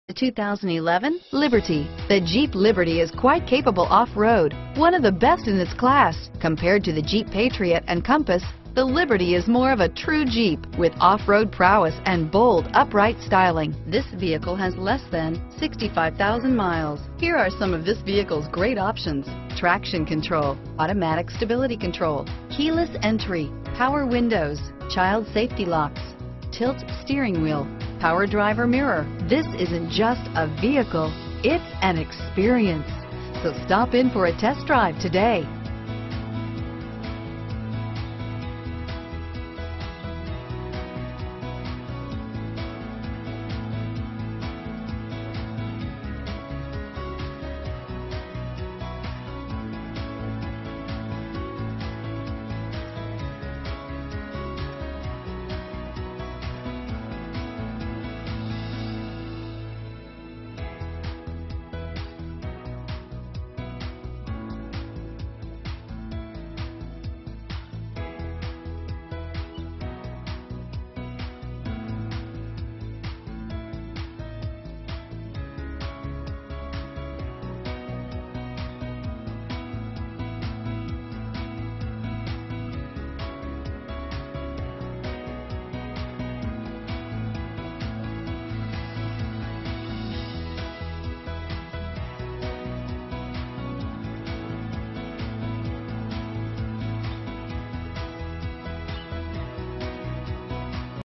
The 2011 Liberty. The Jeep Liberty is quite capable off-road, one of the best in its class. Compared to the Jeep Patriot and Compass, the Liberty is more of a true Jeep with off-road prowess and bold, upright styling. This vehicle has less than 65,000 miles. Here are some of this vehicle's great options: traction control, automatic stability control, keyless entry, power windows, child safety locks, tilt steering wheel, power driver mirror. This isn't just a vehicle, it's an experience. So stop in for a test drive today.